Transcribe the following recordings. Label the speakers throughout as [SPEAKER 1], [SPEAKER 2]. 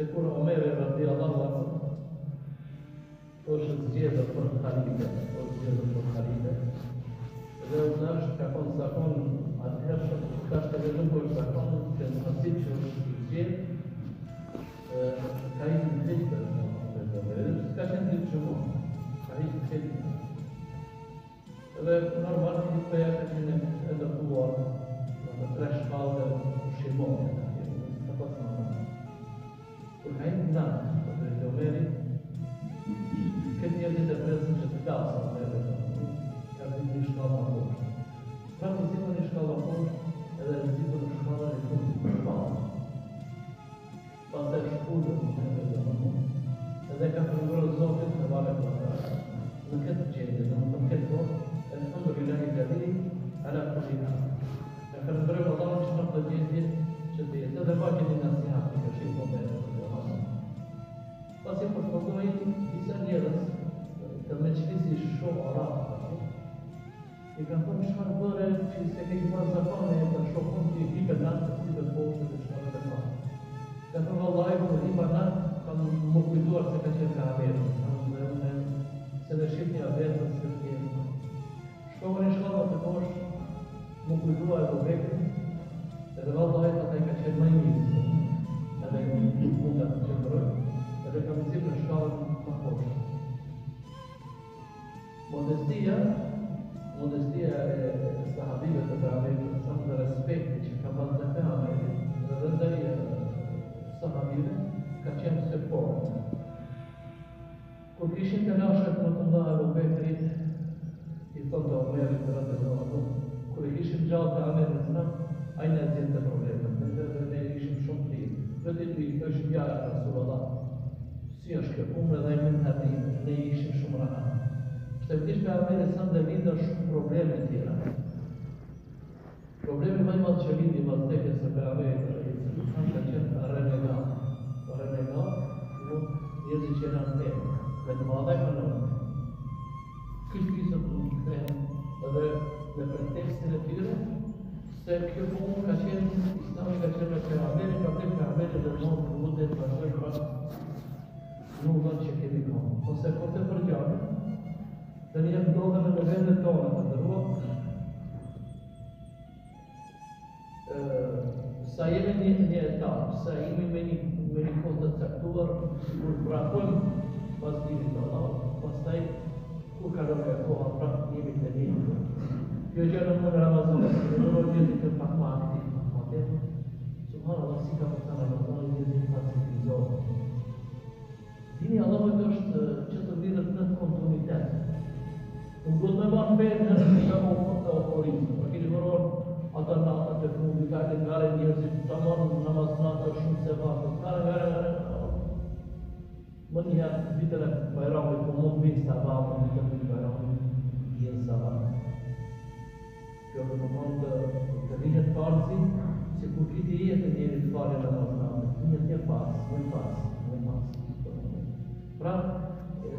[SPEAKER 1] se kur Omeri radhiyallahu anhu është zgjedhur për khalife, dhe është ka konë zakon atëherë ka shtë nuk është zakon që në nësit që është zgjedhur ka i në khejtë s'ka qenë ditë që mund, ka i në khejtë. Dhe normal që të peja ka qenë edërtuar në tre shkallë dhe ushimonë, ka pasë në në. Kur ka i në nanë, të Omeri, këtë njerëzit e presën që të kasë Omeri, ka të një shkallë në poshtë. Pra në zipë një shkallë në poshtë, edhe në zipë një shkallë në fundë në shkallë. Pas e shkullë në mund, edhe ka përngrë Zotit në vale përngrë. Në këtë gjendje, në këtë kohë, Alhamdulillahi Ladhi, ala kulli hal. Ka përngrë Allahu që në këtë gjendje që të jetë, edhe vaqin një nasihat në këshim në mërë. Pas e përfundojnë disa njerëz të meqlisi shumë arabë, i ka thonë shfarë bërë që se ke i pas zakone e të shokon që i kipë natë të si të poshtë të shfarë të parë. Ka thonë vallaj, për i pa natë, kam më kujtuar se ka qenë ka averë, se dhe shqip një averë se të kjenë. Shkova një shkallë të poshtë, më kujtua e Bekri, edhe vallaj, ata i ka qenë më njësë, edhe mund të qëndrojë. Dhe kam zipë në shkallën më poshtë. Modestia e sahabive të Pejgamberit sa dhe respekti që ka pas dhe Pejgamberi dhe ndaj sahabive ka qenë se porë. Kur kishin të lashet më të nda Ebu Bekrit, i thonë të Omerit të radhiyallahu anhu, kur i kishin gjallë Pejgamberit në ajnë e zjenë të problemet, dhe ne ishim shumë të lirë. Vetë i është bjarë Rasulullah. Si është kjo umre dhe i mund të atim, ne ishim shumë rahat. Shte vëtish për Ameri sa dhe lindër shumë probleme tjera. Problemi më i madhë që lindi vazhdekje se për Ameri, ka qenë renegat. Renegat, njerëzit që janë në temë, me të madhe ka në në. Kështë kisëm të në këthejnë, edhe me pretekstin e tyre, se kjo punë ka qenë, islami ka qenë për Ameri, ka të për Ameri dhe mund të mundet të vazhdojnë nuk dhe që kemi konë. Ose kur të përgjave, dhe një ndodhën në vendet tonë të ndërrua, sa jemi një etapë, sa jemi me një kohë të caktuar, kur prapojmë pas divit Allah, pas taj, kur kalon e koha, prapë jemi të një. Jo gjënë më në Ramazan, në nërë gjithë të pak ma aktiv, ma temë, subhanallah, si ka përta Ramazan, gjithë të pacifizohë. Dini Allahut është që të lidhet në kontinuitet. Nuk do të me marrë fejnë në një të oforizmë. Për kini vëror, ata natët e fundit, ka e ngare njerëzit, të marrë në namaz natë shumë se vakët. Ngare. Më njëherë, vitër e Bajramit, po mund vinë sabatë, në vitër e Bajramit, jenë sabatë. Kjo dhe më thonë të rinjët farësi, si kur kiti jetë njerit farë e namaz natë. Një farës. Pra,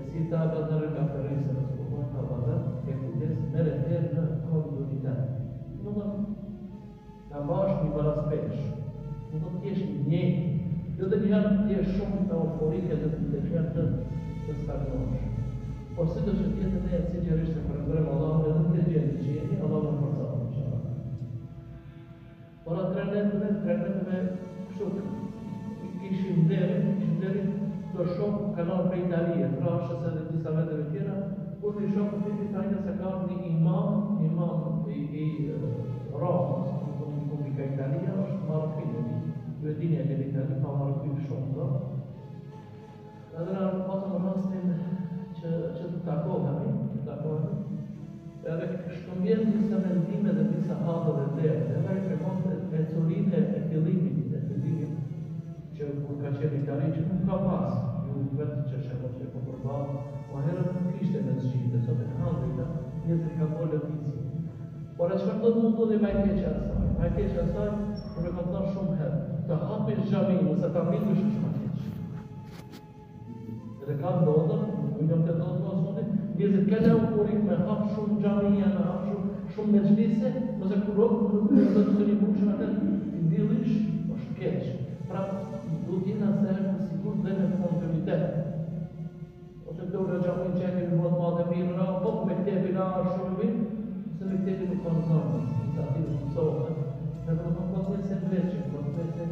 [SPEAKER 1] si ta badërë ka përrisë në s'përmojnë ta badërë, e kujdes mere tërë në kontinuitet. Nuk do të bashkë një baraspesh, nuk do t'jesh një, jo dhe njërë t'jesh shumë të euforike dhe të qërë të stagnosh. Por si do që t'jetë ne e sinqerisht të përëndrem Allah edhe në të gjendë që jeni, Allah në përcatë në qëra. Por atrenetëve kështu, ishim derin, do shumë kanal për Italije, trashës edhe disa vetëve tjera, kur një shumë të të tajnë se ka një imam i Romës, Republika Italia, është Marokkinë, ju e dini e në Itali, ka Marokkinë shumë, do? Edhe në pasëm rastin që të takohemi, edhe kështu mbjen disa mendime dhe disa hadë dhe dhe i përmon e curinë e fillimit, që kur ka qenë Itali që nuk ka pas, ju vetë që shemë që po përbalë, ma herët nuk ishte në zgjite, sot e handrita, njëzër ka bolë fizi. Por e qëfar do të mundu dhe majkeqe asaj? Majkeqe asaj, kur e kam thënë shumë herë, të hapish xhami, nëse ta mbitur është majkeqe. Edhe ka ndodhër, nuk jam të ndodhë pas fundit, njëzër kene euforik me hapë shumë xhamia, me hapë shumë mezhlise, nëse kur do të një bushën atë, ti ndillish, është keq. Pra, do t'jena se është si sigur dhe në kontinuitet. Ose dole gjamin që e kemi mund madhe mirë na, po me këtebi na shumë mirë, se me këtebi nuk kanë zonë, sa ti nuk mësohet. Në nuk kanë zonë se ndreqin, kanë se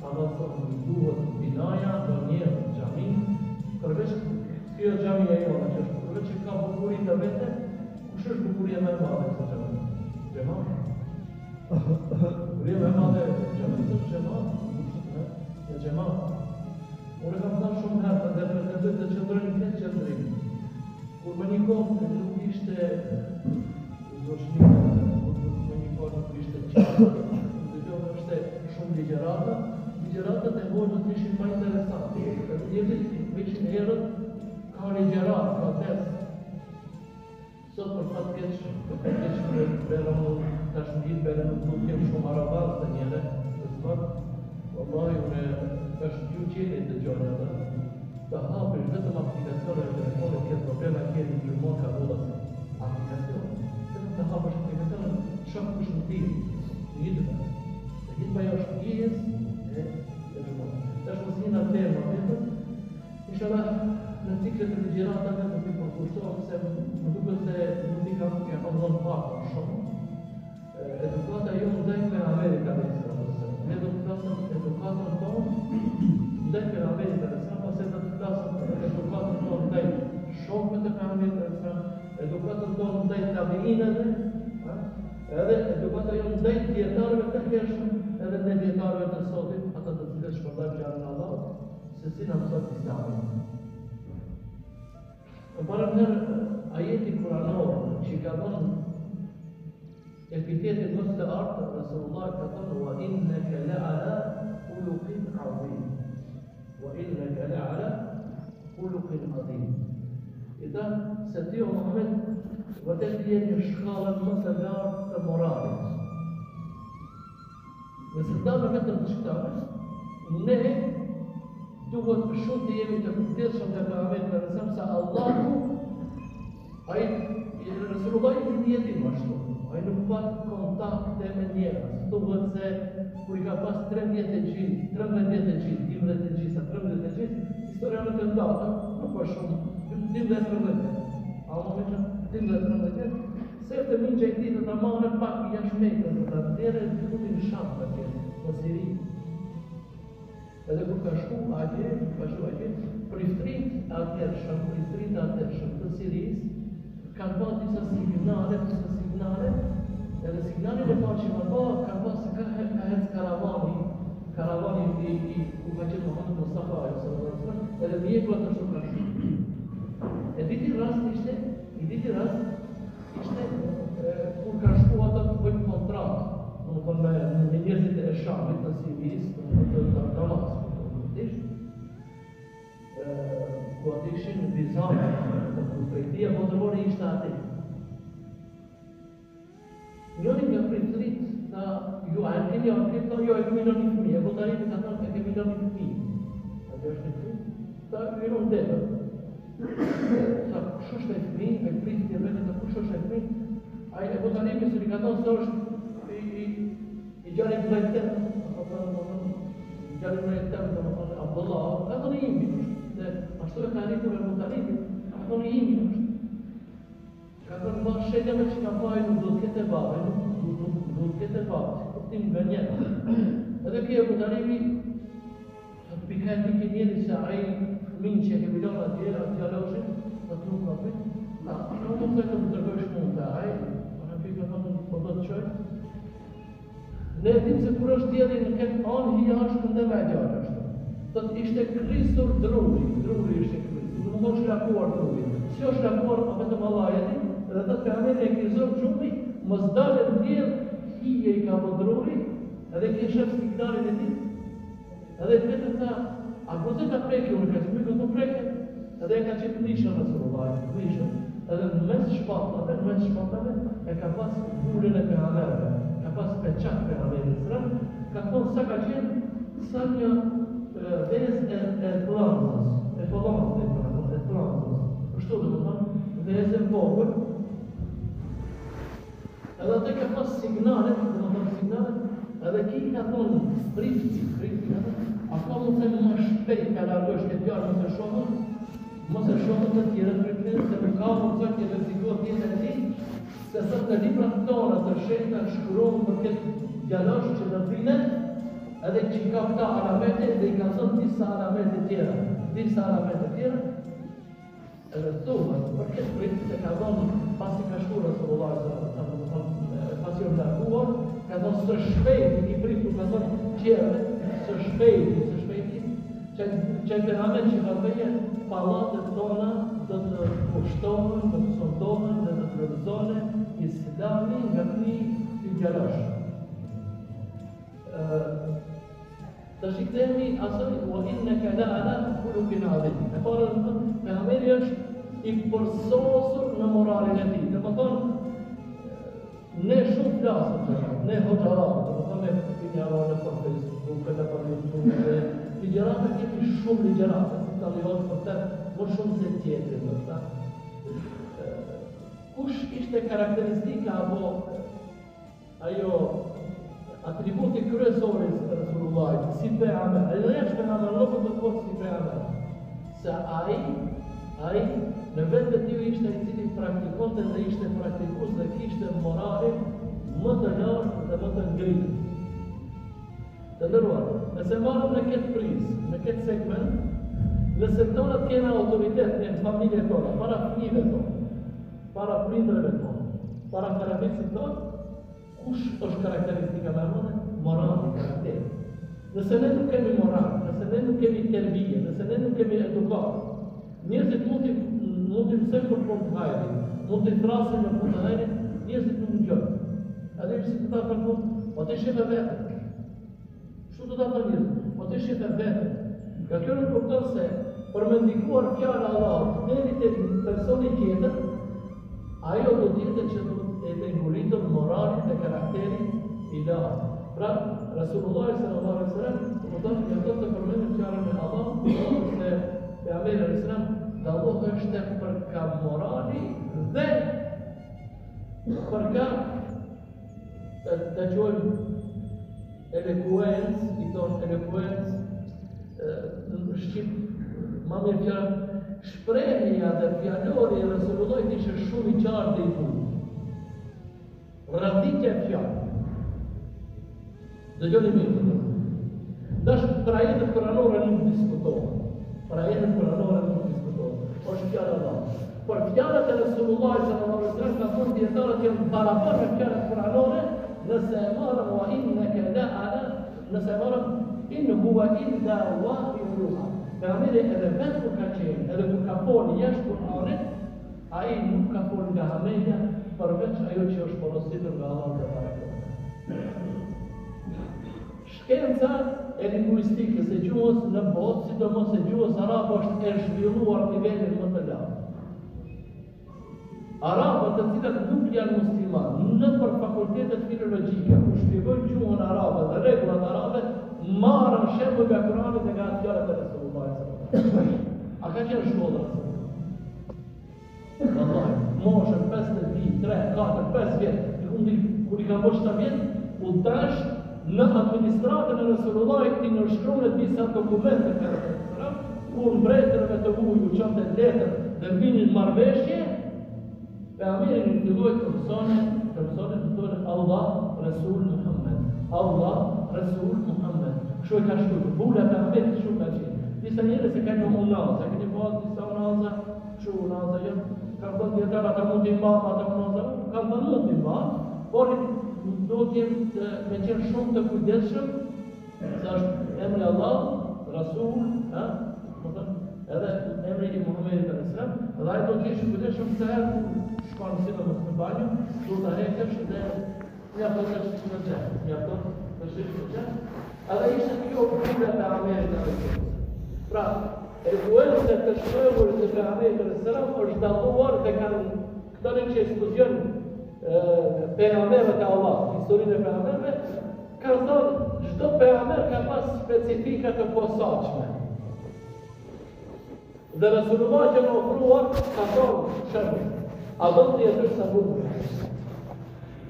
[SPEAKER 1] avanson, duhet binaja, do njerë gjamin, përveç kjo gjami e jona që është, përveç që ka bukurit të vete, kush është bukuria me madhe sa gjami? Gjema? Bukuria me madhe gjami të gjema? E gjema? Unë kam thënë shumë herë dhe pretendoj të qëndrojnë këtë qëndrim. Kur më një kohë nuk ishte zoshmime, kur më një kohë nuk ishte qarë, dhe kjo është shumë ligjeratat e hoxhët ishin më interesante. Njerëzit ishin herët ka ligjerat, ka test. Sot për fatë keq për tash në gjithë bere nuk nuk kem shumë arabat të njëre, dhe të fatë, wallahi unë është ju qenit të gjone të hapësh vetëm aplikacione e telefonit këtë probleme këtë në gjurmon ka volës aplikacione. Vetëm të hapësh aplikacione shak kush në ti, në gjithëve. Dhe gjithë bajo është pjes e gjurmon. Tash mos një në tema vetëm, inshallah në ciklet e ligjeratave nuk i përkushtohet se më duke se nuk i kam dhënë pak shumë. Edukata jo ndaj me Amerika në Israel. Ne do të flasëm edukatën tonë ndaj me Amerika në Israel, pas e do të flasëm edukatën tonë ndaj shokëve të Amerika në Israel, edukatën tonë ndaj tabiinëve, edhe edukata jo ndaj dietarëve të hershëm, edhe ndaj dietarëve të sotit, ata të cilët shpërndajnë fjalën e Allahut, se si na mëson Islami. Para herë ajeti kuranor që ka dhënë epitetin mësë të artë, Rasulullah ka thënë wa innaka la'ala khuluqin azim. Wa innaka la'ala khuluqin azim. Ita se ti o Muhammed vërtet je në shkallën më të lartë të moralit. Nëse ndame vetëm të shkallës, ne duhet shumë të jemi të kujdesshëm te Muhamedi sallallahu alaihi wasallam se Allahu ai Rasulullah i dietin më ashtu. Ai nuk pat kontakte me njerëz. Duhet se kur i ka pas 13 vjet e gjithë, 13 vjet e gjithë, 12 e gjithë, 13 e gjithë, historia nuk e ndatë, nuk është shumë, 12-13 vjet. A më me që 12-13 vjet, se të minë që i ti të të marrë pak jashmejtë, të të dhere të të në shamë në Siri. Edhe kur ka shku atje, priftrit atërshëm të Siris, kanë pas disa signale, edhe signalin e pa që kanë pas, kanë pas se ka hec karavani ku ka qenë Muhammed Mustafa, edhe mjekula të shumë ka shumë. E diti rast ishte kur ka shku ata të bëjnë kontratë, me njerëzit e Shamit, të Siris, të Damas, ku atë ishin në Bizantë, të prektia botërore ishte ati. Njëri nga pritërit tha, ju a e keni anketa, jo e kemi në një fëmi, e Botarimi ka thënë e kemi në një fëmi. A të është një fëmi? Ta ju në ndetër. Tha, kush është e fëmi, e pritit e vetë, kush është e fëmi? A e Botarimi se li ka thënë se është i gjari të lejtem, gjari të lejtem, Abdullah, e thënë i imi është. Ashtu e ka rritur e Botarimi, e thënë i imi është. Ka thënë ma shenjave që ka pajë nuk do të kete babë, nuk do të kete babë, si kuptim nga njetë. Edhe kje Botarimi, të pikajt një njëri se aji fëmin që e ke bilon atje aloshin, të të nuk ka pëjt, nuk të të të tërgojsh mund të aji, në pikë të po do të qojnë. Ne e tim se kur është djeli në këtë anë, hija është kënde me gjatë është. Të ishte krisur druri ishte krisur, nuk më shlakuar druri. Si është shlakuar, a vetëm Allah e ti, edhe të të Ameri e krizor gjumi, mos dalë të tjerë, hije i ka po druri, edhe kje shëf signalin e ti. Edhe të vetëm ta, a këse ka preke, unë ka që më këtu preke, edhe e ka qëtë lishën Rasulullah, edhe në mes shpatave, e ka pas burin e për Amerive, ka pas peqat për Amerive, ka thonë sa ka qenë, sa një vez e flanzës, kështu dhe më thonë, vez e vogër, edhe atë ka pas signalet, edhe ki ka thonë prifti, A ka mund të më shpejt ka largosh këtë fjalë mos e shohën të tjerët për këtë, se nuk ka mund të këtë rrezikohet jetën e tij, se sot në librat tona të shenjta shkruan për këtë djalosh që do vinë, edhe që ka këta alamete dhe i ka thënë disa alamete tjera, edhe thuhet për këtë prit se ka dhënë pasi ka shkuar Rasulullah sallallahu alaihi wasallam, pasi u larguar, ka dhënë së shpejti i pritur, ka thënë qerve, së shpejti, që pejgamberi që ka thënë pallatet tona do të pushtohen, do të sondohen dhe do të plotësohen Islami nga ky djalosh. Tash i themi asoj wa innaka la ala khuluqin adhim. E para pejgamberi është i përsosur në moralin e tij. Domethënë ne shumë flasim, ne hoxhallar, domethënë opinionë për Facebook, për YouTube, ligjërata kemi shumë ligjërata, si ta lejojnë për të më shumë se tjetëri, ndoshta. Kush ishte karakteristika apo ajo atributi kryesor i Resulullahit si pejgamber, ai është pejgamber, nuk do të thotë si pejgamber. Se ai në vetë të tij ishte i cili praktikonte dhe ishte praktikues dhe kishte moralin më të lartë dhe më të ngritur. Të nderuar, nëse marrëm në këtë prizë, në këtë segment, nëse tona të kena autoritet në familjen tona, para fëmijëve tonë, para prindërve tonë, para karabicit tonë, kush është karakteristika më e madhe? Morali, karakteri. Nëse ne nuk kemi moral, nëse ne nuk kemi terbije, nëse ne nuk kemi edukat, njerëzit mund të mësojnë për punë të hajrit, mund të thrasin në punë të hajrit, njerëzit nuk ngjojnë. Edhe si të ta thonë, po ti shef vetë. Kështu do ta thonë njerëzit, po ti shef vetë. Ka kjo nuk kupton se për me ndikuar fjala e Allahut deri te personi tjetër, ajo do të jetë që do të nguritur moralin dhe karakterin i lartë. Pra, Rasulullah sallallahu alaihi wasallam, do të përmendë fjalën e Allahut, se pejgamberi sallallahu alaihi wasallam dallohet është për ka morali dhe për ka të quajmë eloquence, i thonë eloquence, në shqip, ma mirë fjalë, shprehja dhe fjalori e Rasulullahit ishte shumë i qartë dhe i bukur. Radhitja e fjalë. Dëgjoni mirë. Dash për ajetet kuranore nuk diskutohet. Për ajetet kuranore nuk diskutohet. Është fjala e Allahut. Por fjalët e Rasulullahit sallallahu alaihi wasallam ka thënë dietarët janë barabar me fjalët kuranore, nëse e marrëm wa innaka la ala, nëse e marrëm in huwa illa wahyun yuha. Pejgamberi edhe vetë kur ka qenë, edhe kur ka folë jashtë Kur'anit, ai nuk ka folë nga hameja, përveç ajo që është porositur nga Allahu te barekuhu. Shkenca e lingvistikës e gjuhës në botë, sidomos e gjuhës arabe, është e zhvilluar në nivelin më të lartë. Arabët të cilat nuk janë muslimanë, në për fakultetet filologjike, ku shpjegojnë gjuhën arabe dhe rregullat arabe, marrën shembull nga Kurani dhe nga fjalët e Resulullah. A ka qenë shkolla? Wallahi, moshën 5 vjet, 3, 4, 5 vjet, kur i ka bërë 7 vjet, u dash në administratën e Resulullahit ti nënshkruan disa dokumente për Resulullah, ku mbretërve të ujë u çonte letër dhe vinin marrëveshje. Pejgamberi filloi të mësonte Allah Rasul Muhammed. Allah Rasul Muhammed. Kështu e ka shkruar. Bula pejgamberit shumë ka qenë. Disa njerëz e kanë unaza, keni pasur disa unaza, kështu unaza jo. Ka thënë dietar ata mund të mbajnë ata unaza, ka thënë mund të mbajnë, por do të jetë me qenë shumë të kujdesshëm, se është emri Allah, Rasul, edhe emri i Muhamedit sallallahu alaihi wasallam, dhe ai do të ishte kujdesshëm se shkon sidomos në banjë, duhet ta heqësh dhe ja do të shkojë në xham. Ja do të shkojë në xham. Edhe ishte kjo puna e Amerikës sallallahu alaihi wasallam. Pra, eluenca të shpërur të Pejgamberit sallallahu alaihi wasallam është dalluar dhe kanë këto që studion pejgamberët e Allahut, historinë e pejgamberëve, kanë thënë çdo pejgamber ka pas specifika të posaçme. Dhe Resulullah që në ofruar ka thonë shembull, a do të jetë sa bukur?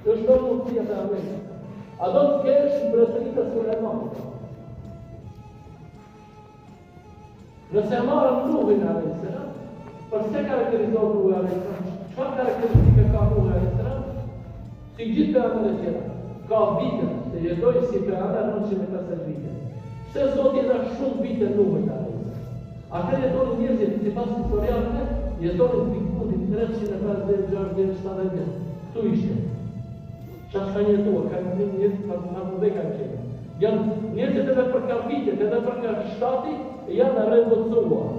[SPEAKER 1] Është do mundësia e Amerikës. A do të kesh mbretërinë e Sulejmanit? Nëse marrëm Nuhin a.s. Përse karakterizohet Nuhi a.s. Çfarë karakteristike ka Nuhi a.s. Si gjithë pejgamberët tjerë, ka vite, se jetoi si pejgamber 950 vite. Pse Zoti dha shumë vite Nuhit a.s. Ata jetonin njerëzit, sipas historianëve, jetonin pikundit 350, 60, 70 vjet. Ktu ishte. Çfarë kanë jetuar, kanë qenë njerëz në mëdhë kanë qenë. Janë njerëzit edhe për kapitet, edhe për ka shtati, janë revolucionuar.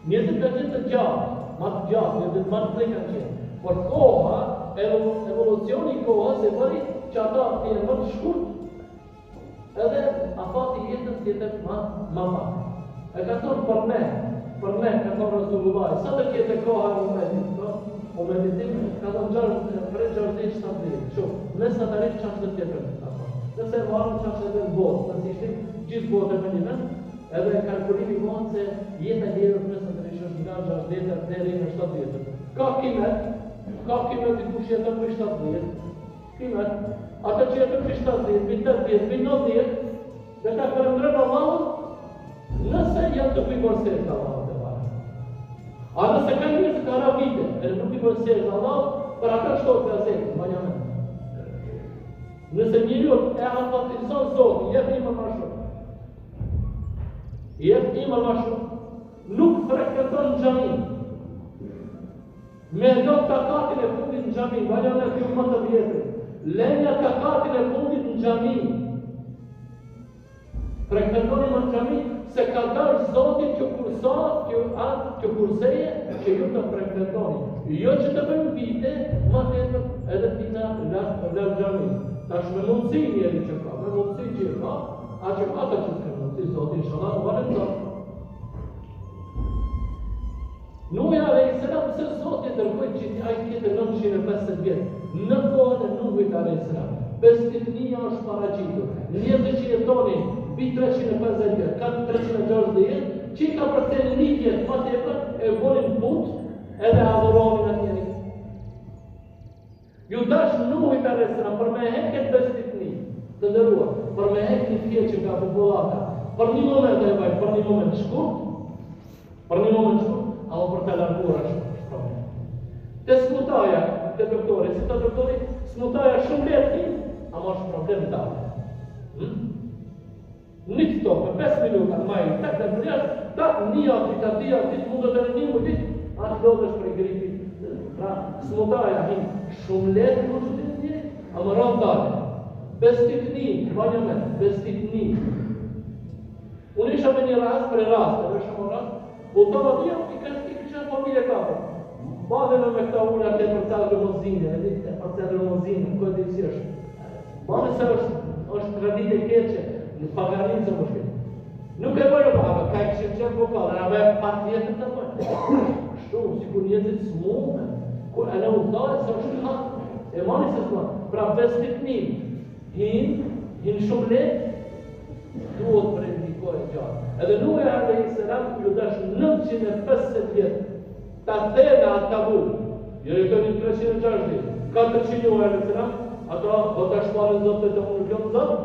[SPEAKER 1] Njerëzit kanë qenë të gjatë, më të gjatë, njerëzit më të kanë qenë. Por koha, evolucioni i kohës e bëri që ata të jenë më të shkurt, edhe afati jetës jetën më pak. E ka thonë për me, ka thonë Rasulullah, sa të kjetë koha e momentin, ka thonë prej 60-70, shumë, nësa të rejtë qashtë të tjetër. Nëse marrëm qashtë edhe në botë, nëse ishtim gjithë botë e me një vend, edhe kalkulimi mohën se jetë e lirë nëse të rejtë është nga 60 deri në 70. Ka kimet i kush jetën për 70, kimet, ata që jetën për 70, për 80, për 90, dhe ka përëndrëm Allahun, nëse janë të pëjbërësirë të Allahut e varë. A nëse ka njërë të kara vite, e nuk i pëjbërësirë të Allahut, për ata shtotë të azetë, banja me. Nëse njëriot e afatison Zotë, jep ima ma shumë, nuk frekventon në xhamin. Me do takatin e fundit në xhamin, banja me të më të vjetër. Lenja takatin e fundit në xhamin. Frekventoni më në xhamin, se ka darë Zotit që kurseje që ju të frekventoni. Jo që të bëjmë vite, ma tjetër edhe tina në xhamin. Tash me mundësi njeri që ka, me mundësi që ka, a që ata që s'ka mundësi Zotit, inshallah, në valem Zotit. Nuhi a.s. pëse Zotit dërgoj që ai kete 950 vjetë, në kohën e Nuhit a.s. Besniknia është paraqitur. Njerëzit që jetonin mbi 350 vjet, ka 360, që ka përcjellë një vjet më tepër e bënin but edhe adhuronin atë njeri. Ju dash Nuhit a.s. për me hek këtë besnikni të ndëruar, për me hek një fjetë që ka popullata, për një moment e vaj, për një moment shkurt, apo për të larguar është problem. Te smutaja, te doktori, si të doktori, smutaja shumë letë, ama është problem dalë. Një të topë, 5 minuta, majë, tak në përjash, tak një atit, mundët e një mundit, atë do të është për i gripi. Pra, smutaja hinë shumë letë, në që të një, ama rëmë dalë. Bestikni, banja me, bestikni. Unë isha me një rast, për e rast, edhe shumë rast, Ultova dhja, i kështë familje kapë. Bademe me këta ullë atë e përcadë rëmozine, e përcadë rëmozine, në këtë si është. Bane se është tradit e keqe, në pagarin se më shkët. Nuk e bërë baba, ka e kështë qenë vokale, në ave pat jetën të bërë. Shtu, si kur jetët s'mume, kur e në ulltare se është hatë, e mani se s'mume. Pra bestiknim, hinë shumë letë, duhet për e ndikoj e gjatë. Edhe Nuhi a.s. ju dash 950 vjetë, ta theme atë kabul, jo e këni 360, 400 Nuhi a.s. Ato do të shpalën zotë të unë pjonë zotë.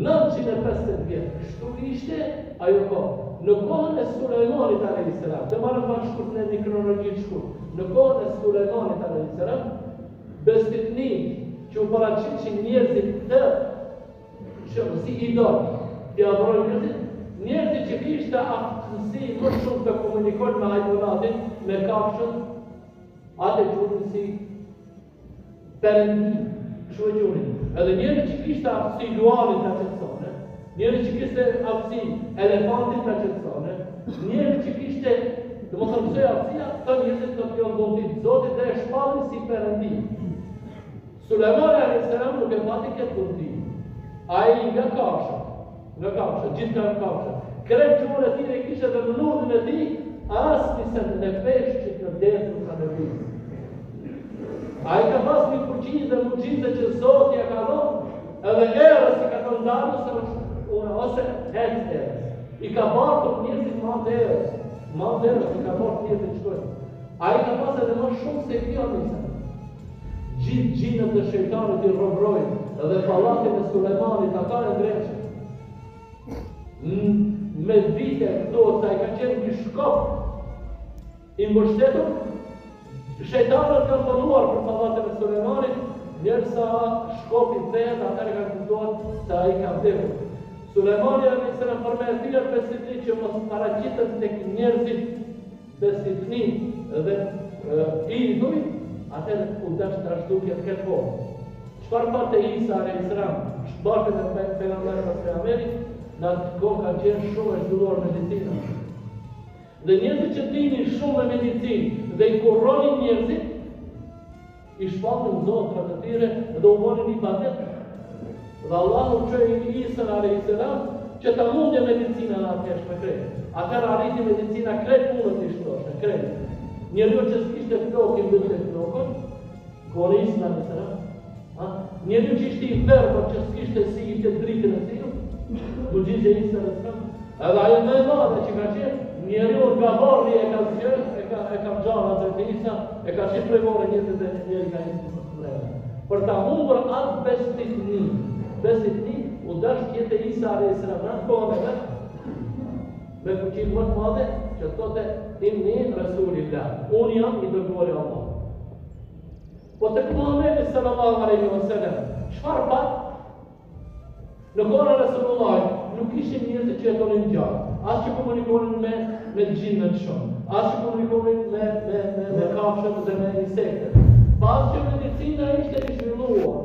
[SPEAKER 1] 950 vjetë, kështu ishte, ajo kohë. Në kohën e Sulejmanit a.s. Të marëm ma shkurt në një kronologi shkurt. Në kohën e Sulejmanit a.s. Bestikni që u paraqishin njerëzit të shumë si idolë, të adhurojnë njerëzit që kishte aftësi më shumë të komunikojnë me hajvonatin, me kafshën, atë e qurin si perëndi, kështu e qurin. Edhe njerëzit që kishte aftësi luanit të qëtësone, njerëzit që kishte aftësi elefantit të qëtësone, njerëzit që kishte, dhe më thëmësoj aftësia, të njerëzit të pjonë dhëndit Zotit dhe e shpallin si perëndi. Sulejmani a.s. nuk e pati këtë dhëndit. Ai nga kafshë, gjithë nga kafshë. Kretë gjurën e tire kishe dhe në nudin e ti, asë një se në peshë që të desë në kanë e visë. Ai ka pas një fuqi dhe mugjizë që Zoti ja ka dhënë, edhe erës i ka të ndarë ose hecë erës. I ka bartur njerëzit mandë erës, i ka bartur njerëzit shkojnë. Ai ka pas edhe më shumë se kjo njëse. Gjithë gjinët dhe shejtanët i robrojnë, edhe palatin e Sulejmanit ata e dreqën. me vite këto sa I ka qenë një shkop I mbështetur, shejtanët kanë punuar për pallatin e Sulejmanit, ndërsa shkopi I thellë atëherë kanë kuptuar se ai ka vdekur. Sulejmani alayhis salam për me thirrë besimtari që mos paraqiten tek njerëzit besimtni dhe idhuj, atëherë u dash trashëdukje këtë kohë. Çfarë patë Isa alayhis salam, shbartën e pejgamberit e Amerikës, në atë kohë ka qenë shumë e zhvilluar medicina. Dhe njerëzit që dinin shumë me medicinë dhe I kurronin njerëzit, I shpallin zotrat e tyre dhe u bënin ibadet. Dhe Allahu çoi Isa alayhis salam që ta mundje medicinën atëherë me krejt. Atëherë arriti medicina krejt punët I shtoshte, krejt. Njeriu që s'kishte flokë mbyllte flokën, kori Isa alayhis salam. Njeriu që ishte I verbër që s'kishte si ishte dritën e tij, do gjizje Isa alayhis salam. Edhe ajo më e madhe që ka qenë, njeriu nga varri e ka zgjerë, e ka gjallë atë Isa, e ka qenë prevore njëtë dhe njeri ka njëtë të spreve. Për ta humbur atë besitni, u dash tjetë Isa alayhis salam në kohën e vetë, me fuqinë më të madhe, që thote inni Rasulillah, unë jam I dërguari I Allah. Po tek Muhamedi sallallahu alaihi wasallam, çfarë pat? Në kohën e Resulullahit nuk ishin njerëz që jetonin gjallë, as që komunikonin me gjinët shumë, as që komunikonin me kafshët dhe me insektet. Pas që medicina ishte I zhvilluar.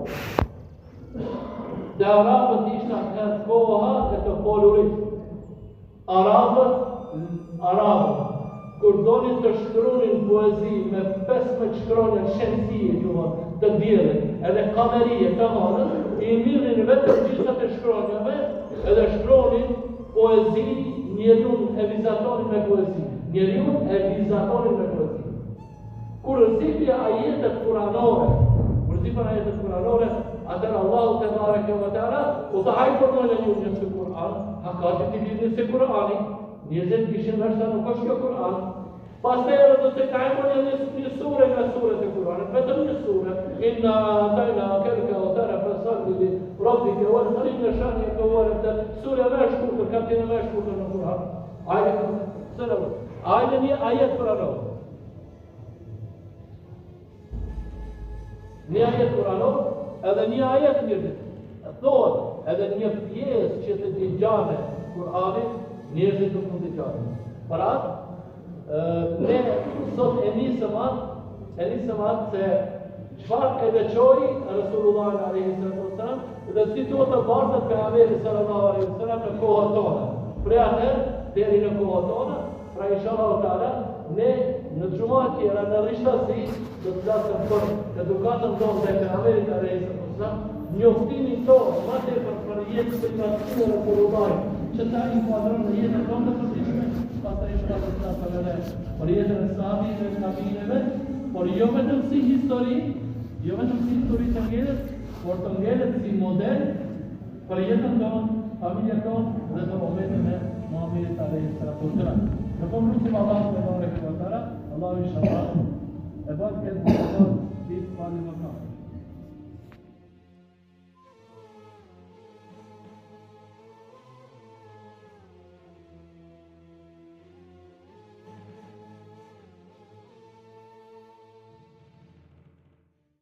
[SPEAKER 1] Dhe arabët ishte atëherë koha e të folurit. Arabët, kur donin të shkruanin poezi me 15 shkronja shkencie të diellit, edhe kamerie të marrën, I mirrin vetëm gjithat e shkronjave, edhe shkronin poezi, njeriun e vizatonin me poezi. Njeriun e vizatonin me poezi. Kur rëzipja ajetet kuranore, atëherë Allahu te bareke ve teala, u tha hajde përmojnë ju një Kur'an, hakatit I lidhni se Kur'ani, njerëzit kishin vërsa nuk është kjo Kur'an. Pastaj edhe të kajmon një sure nga suret e Kur'anit, vetëm një sure, inna atajna kelka o tëra fasalli li rabbike wal inna shaniyaka huwa al-abtar. Sura më e shkurtër, kapitull më e shkurtër në Kur'an. Ajde një ajet kuranor. Një ajet kuranor, edhe një ajet njerëzit. Thotë, edhe një pjesë që të dëgjane Kur'anit, njerëzit nuk mund të dëgjane. Për atë, ne sot e nisëm atë se çfarë e veçoi Resulullah alayhis salam dhe si duhet të bartet pejgamberi sallallahu alaihi wasallam në kohën tonë. Për atëherë deri në kohën tonë, pra inshallah taala ne në xhuma tjera në rishtasi do të flasim për edukatën tonë te pejgamberi alayhis salam, njoftimin tonë më tepër për jetën e Resulullah që ta inkuadron në jetën tonë të përditshme. Pastaj inshallah do të flasim për jetën e sahabëve dhe tabiinëve, por jo vetëm si histori, të ngelet, por të ngelet si model për jetën tonë, familjen tonë dhe për momentin e Muhamedit alayhis salam. Ne po lutim Allahun te bareke ve teala, Allahu inshallah e bën këtë ditë pa një mëkat.